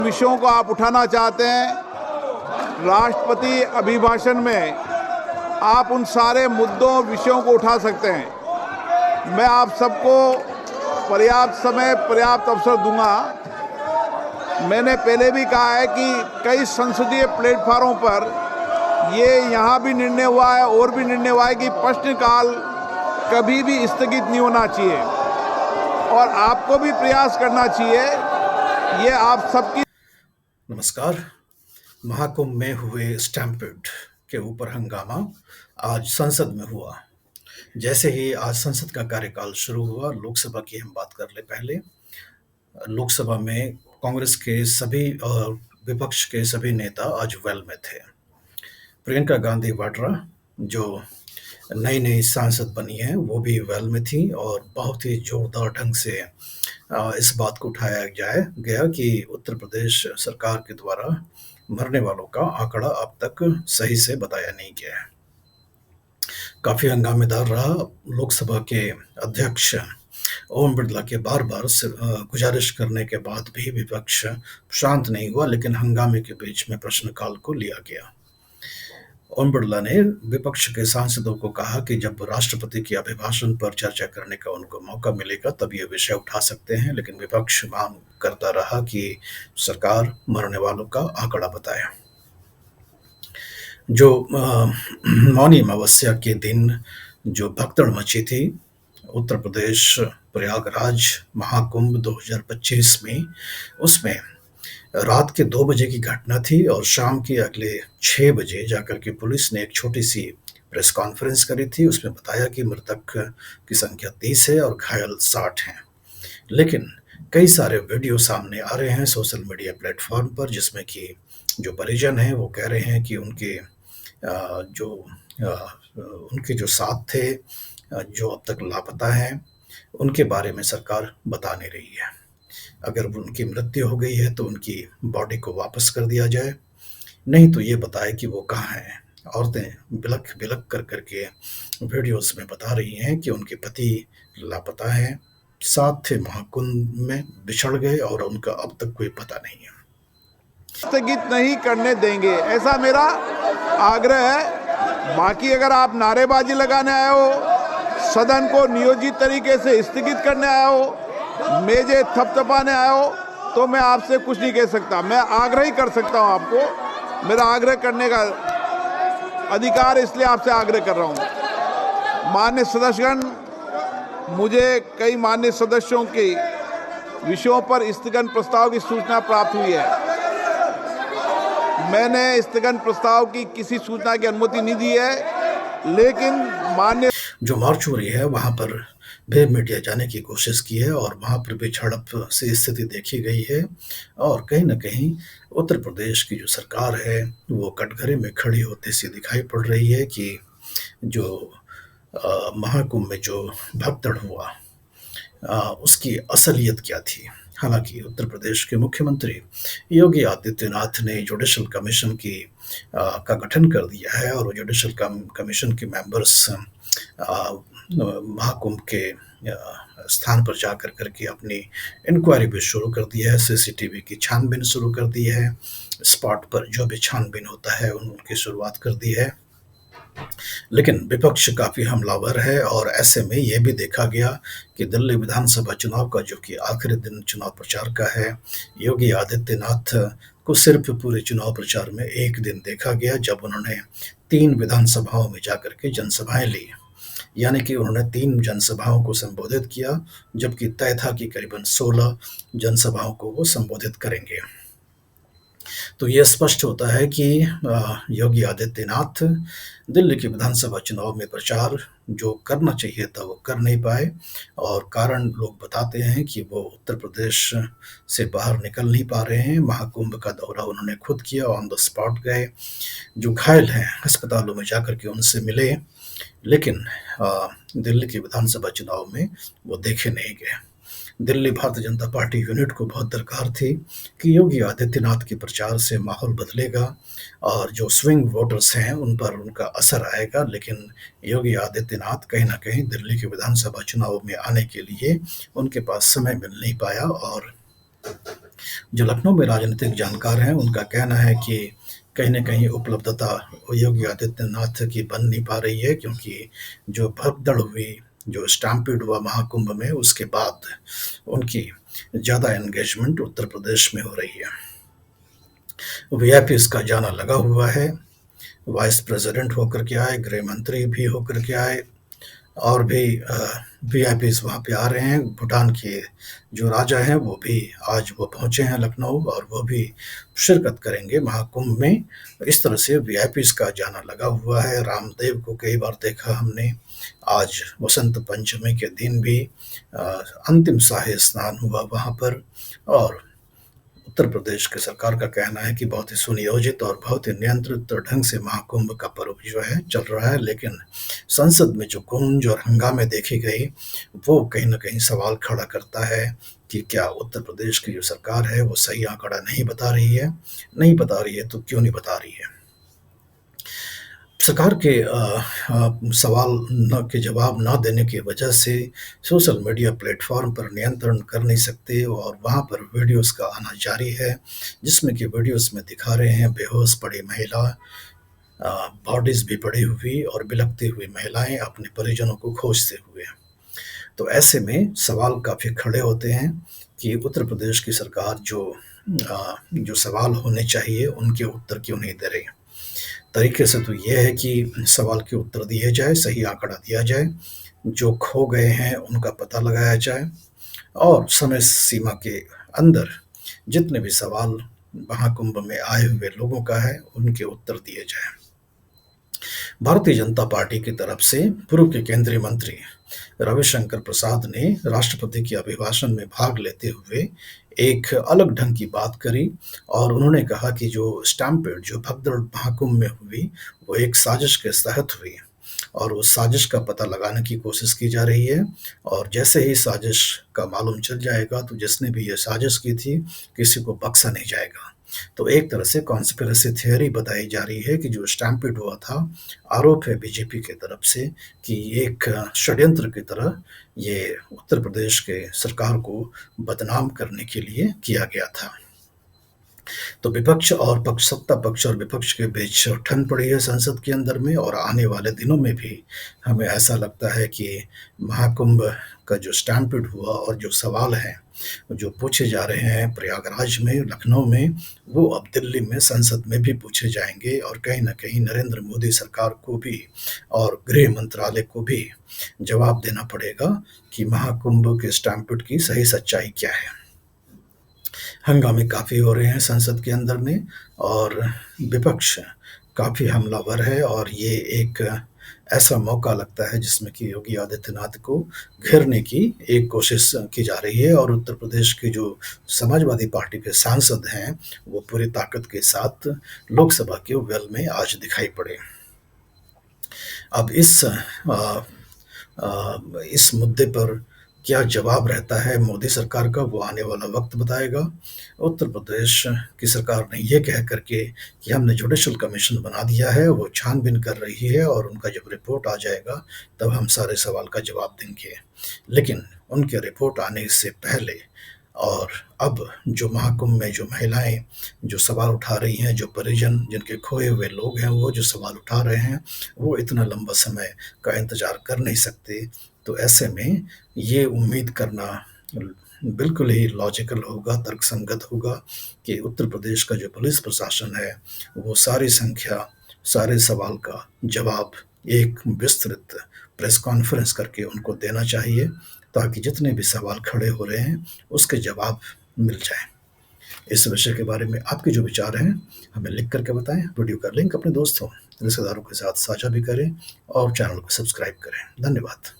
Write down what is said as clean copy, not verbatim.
विषयों को आप उठाना चाहते हैं, राष्ट्रपति अभिभाषण में आप उन सारे मुद्दों विषयों को उठा सकते हैं। मैं आप सबको पर्याप्त समय पर्याप्त अवसर दूंगा। मैंने पहले भी कहा है कि कई संसदीय प्लेटफार्मों पर ये यहाँ भी निर्णय हुआ है और भी निर्णय हुआ है कि प्रश्नकाल कभी भी स्थगित नहीं होना चाहिए और आपको भी प्रयास करना चाहिए। ये आप सबकी। नमस्कार। महाकुंभ में हुए स्टैम्पेड के ऊपर हंगामा आज संसद में हुआ। जैसे ही आज संसद का कार्यकाल शुरू हुआ, लोकसभा की हम बात कर ले। पहले लोकसभा में कांग्रेस के सभी और विपक्ष के सभी नेता आज वेल में थे। प्रियंका गांधी वाड्रा जो नई नई सांसद बनी है वो भी वेल में थी और बहुत ही जोरदार ढंग से इस बात को उठाया गया कि उत्तर प्रदेश सरकार के द्वारा मरने वालों का आंकड़ा अब तक सही से बताया नहीं गया है। काफी हंगामेदार रहा। लोकसभा के अध्यक्ष ओम बिरला के बार बार गुजारिश करने के बाद भी विपक्ष शांत नहीं हुआ, लेकिन हंगामे के बीच में प्रश्नकाल को लिया गया। ओम बिरला ने विपक्ष के सांसदों को कहा कि जब राष्ट्रपति के अभिभाषण पर चर्चा करने का उनको मौका मिलेगा तब ये विषय उठा सकते हैं, लेकिन विपक्ष मांग करता रहा कि सरकार मरने वालों का आंकड़ा बताए। जो मौनी अमावस्या के दिन जो भगदड़ मची थी उत्तर प्रदेश प्रयागराज महाकुंभ 2025 में, उसमें रात के 2 बजे की घटना थी और शाम के अगले 6 बजे जाकर के पुलिस ने एक छोटी सी प्रेस कॉन्फ्रेंस करी थी। उसमें बताया कि मृतक की संख्या 30 है और घायल 60 हैं। लेकिन कई सारे वीडियो सामने आ रहे हैं सोशल मीडिया प्लेटफॉर्म पर, जिसमें कि जो परिजन हैं वो कह रहे हैं कि उनके जो साथ थे, जो अब तक लापता हैं, उनके बारे में सरकार बता नहीं रही है। अगर उनकी मृत्यु हो गई है तो उनकी बॉडी को वापस कर दिया जाए, नहीं तो ये बताए कि वो कहाँ हैं। औरतें बिलख बिलख कर करके वीडियोस में बता रही हैं कि उनके पति लापता हैं, साथ थे महाकुंभ में बिछड़ गए और उनका अब तक कोई पता नहीं है। स्थगित नहीं करने देंगे, ऐसा मेरा आग्रह है। बाकी अगर आप नारेबाजी लगाने आए हो, सदन को नियोजित तरीके से स्थगित करने आए हो, मेजे थपथपाने आए हो, तो मैं आपसे कुछ नहीं कह सकता। मैं आग्रह ही कर सकता हूं आपको। मेरा आग्रह करने का अधिकार, इसलिए आपसे आग्रह कर रहा हूं। माननीय सदस्यगण, मुझे कई माननीय सदस्यों के विषयों पर स्थगन प्रस्ताव की सूचना प्राप्त हुई है। मैंने स्थगन प्रस्ताव की किसी सूचना की अनुमति नहीं दी है, लेकिन माननीय जो मार्च हो रही है वहां पर भी मीडिया जाने की कोशिश की है और वहां पर भी झड़प से स्थिति देखी गई है और कहीं ना कहीं उत्तर प्रदेश की जो सरकार है वो कटघरे में खड़ी होती सी दिखाई पड़ रही है कि जो महाकुंभ में जो भगदड़ हुआ उसकी असलियत क्या थी। हालांकि उत्तर प्रदेश के मुख्यमंत्री योगी आदित्यनाथ ने जुडिशल कमीशन का गठन कर दिया है और जुडिशल कमीशन के मेंबर्स महाकुंभ के स्थान पर जाकर करके अपनी इंक्वायरी भी शुरू कर दी है, सीसीटीवी की छानबीन शुरू कर दी है, स्पॉट पर जो भी छानबीन होता है उनकी शुरुआत कर दी है। लेकिन विपक्ष काफी हमलावर है और ऐसे में यह भी देखा गया कि दिल्ली विधानसभा चुनाव का, जो कि आखिरी दिन चुनाव प्रचार का है, योगी आदित्यनाथ को सिर्फ पूरे चुनाव प्रचार में एक दिन देखा गया जब उन्होंने 3 विधानसभाओं में जाकर के जनसभाएं ली। यानी कि उन्होंने 3 जनसभाओं को संबोधित किया, जबकि तय था कि करीबन 16 जनसभाओं को वो संबोधित करेंगे। तो यह स्पष्ट होता है कि योगी आदित्यनाथ दिल्ली के विधानसभा चुनाव में प्रचार जो करना चाहिए था वो कर नहीं पाए और कारण लोग बताते हैं कि वो उत्तर प्रदेश से बाहर निकल नहीं पा रहे हैं। महाकुंभ का दौरा उन्होंने खुद किया, ऑन द स्पॉट गए, जो घायल हैं अस्पतालों में जाकर के उनसे मिले, लेकिन दिल्ली के विधानसभा चुनाव में वो देखे नहीं गए। दिल्ली भारतीय जनता पार्टी यूनिट को बहुत दरकार थी कि योगी आदित्यनाथ के प्रचार से माहौल बदलेगा और जो स्विंग वोटर्स हैं उन पर उनका असर आएगा, लेकिन योगी आदित्यनाथ कहीं ना कहीं दिल्ली के विधानसभा चुनाव में आने के लिए उनके पास समय मिल नहीं पाया और जो लखनऊ में राजनीतिक जानकार हैं, उनका कहना है कि कहीं न कहीं उपलब्धता योगी आदित्यनाथ की बन नहीं पा रही है, क्योंकि जो भगदड़ हुई, जो स्टैम्पीड हुआ महाकुंभ में, उसके बाद उनकी ज़्यादा एंगेजमेंट उत्तर प्रदेश में हो रही है। वीआईपीज़ का जाना लगा हुआ है, वाइस प्रेसिडेंट होकर के आए, गृह मंत्री भी होकर के आए, और भी वीआईपीज़ वहाँ पे आ रहे हैं। भूटान के जो राजा हैं वो भी आज वो पहुँचे हैं लखनऊ, और वो भी शिरकत करेंगे महाकुंभ में। इस तरह से वीआईपीज़ का जाना लगा हुआ है। रामदेव को कई बार देखा हमने। आज वसंत पंचमी के दिन भी अंतिम शाही स्नान हुआ वहाँ पर, और उत्तर प्रदेश की सरकार का कहना है कि बहुत ही सुनियोजित और बहुत ही नियंत्रित ढंग से महाकुंभ का पर्व जो है चल रहा है। लेकिन संसद में जो गूंज और हंगामे देखी गई, वो कहीं न कहीं सवाल खड़ा करता है कि क्या उत्तर प्रदेश की जो सरकार है वो सही आंकड़ा नहीं बता रही है? नहीं बता रही है तो क्यों नहीं बता रही है? सरकार के सवाल न के जवाब ना देने की वजह से सोशल मीडिया प्लेटफॉर्म पर नियंत्रण कर नहीं सकते, और वहाँ पर वीडियोस का आना जारी है, जिसमें कि वीडियोस में दिखा रहे हैं बेहोश पड़ी महिला, बॉडीज भी पड़ी हुई और बिलखती हुई महिलाएं अपने परिजनों को खोजते हुए। तो ऐसे में सवाल काफ़ी खड़े होते हैं कि उत्तर प्रदेश की सरकार जो सवाल होने चाहिए उनके उत्तर क्यों नहीं दे रही। तरीके से तो ये है कि सवाल के उत्तर दिए जाए, सही आंकड़ा दिया जाए, जो खो गए हैं उनका पता लगाया जाए, और समय सीमा के अंदर जितने भी सवाल महाकुंभ में आए हुए लोगों का है उनके उत्तर दिए जाएं। भारतीय जनता पार्टी की तरफ से पूर्व के केंद्रीय मंत्री रविशंकर प्रसाद ने राष्ट्रपति के अभिभाषण में भाग लेते हुए एक अलग ढंग की बात करी, और उन्होंने कहा कि जो स्टैम्पेड, जो भगदड़ महाकुंभ में हुई, वो एक साजिश के तहत हुई, और उस साजिश का पता लगाने की कोशिश की जा रही है, और जैसे ही साजिश का मालूम चल जाएगा तो जिसने भी ये साजिश की थी किसी को बख्शा नहीं जाएगा। तो एक तरह से कॉन्स्पिरेसी थियरी बताई जा रही है कि जो स्टैम्पेड हुआ था, आरोप है बीजेपी की तरफ से कि एक षड्यंत्र की तरह ये उत्तर प्रदेश के सरकार को बदनाम करने के लिए किया गया था। तो विपक्ष और पक्ष, सत्ता पक्ष और विपक्ष के बीच ठन पड़ी है संसद के अंदर में, और आने वाले दिनों में भी हमें ऐसा लगता है कि महाकुंभ का जो स्टैम्पेड हुआ और जो सवाल हैं जो पूछे जा रहे हैं प्रयागराज में, लखनऊ में, वो अब दिल्ली में संसद में भी पूछे जाएंगे, और कहीं ना कहीं नरेंद्र मोदी सरकार को भी और गृह मंत्रालय को भी जवाब देना पड़ेगा कि महाकुंभ के स्टैम्पेड की सही सच्चाई क्या है। हंगामे काफ़ी हो रहे हैं संसद के अंदर में, और विपक्ष काफ़ी हमलावर है, और ये एक ऐसा मौका लगता है जिसमें कि योगी आदित्यनाथ को घेरने की एक कोशिश की जा रही है, और उत्तर प्रदेश के जो समाजवादी पार्टी के सांसद हैं वो पूरी ताकत के साथ लोकसभा के वेल में आज दिखाई पड़े। अब इस मुद्दे पर क्या जवाब रहता है मोदी सरकार का, वो आने वाला वक्त बताएगा। उत्तर प्रदेश की सरकार ने ये कह करके कि हमने जुडिशल कमीशन बना दिया है, वो छानबीन कर रही है, और उनका जब रिपोर्ट आ जाएगा तब हम सारे सवाल का जवाब देंगे। लेकिन उनके रिपोर्ट आने से पहले, और अब जो महाकुंभ में जो महिलाएं जो सवाल उठा रही हैं, जो परिजन जिनके खोए हुए लोग हैं वो जो सवाल उठा रहे हैं, वो इतना लंबा समय का इंतज़ार कर नहीं सकते। तो ऐसे में ये उम्मीद करना बिल्कुल ही लॉजिकल होगा, तर्कसंगत होगा कि उत्तर प्रदेश का जो पुलिस प्रशासन है वो सारी संख्या, सारे सवाल का जवाब एक विस्तृत प्रेस कॉन्फ्रेंस करके उनको देना चाहिए, ताकि जितने भी सवाल खड़े हो रहे हैं उसके जवाब मिल जाएं। इस विषय के बारे में आपके जो विचार हैं हमें लिख करके बताएं। वीडियो का लिंक अपने दोस्तों, रिश्तेदारों के साथ साझा भी करें, और चैनल को सब्सक्राइब करें। धन्यवाद।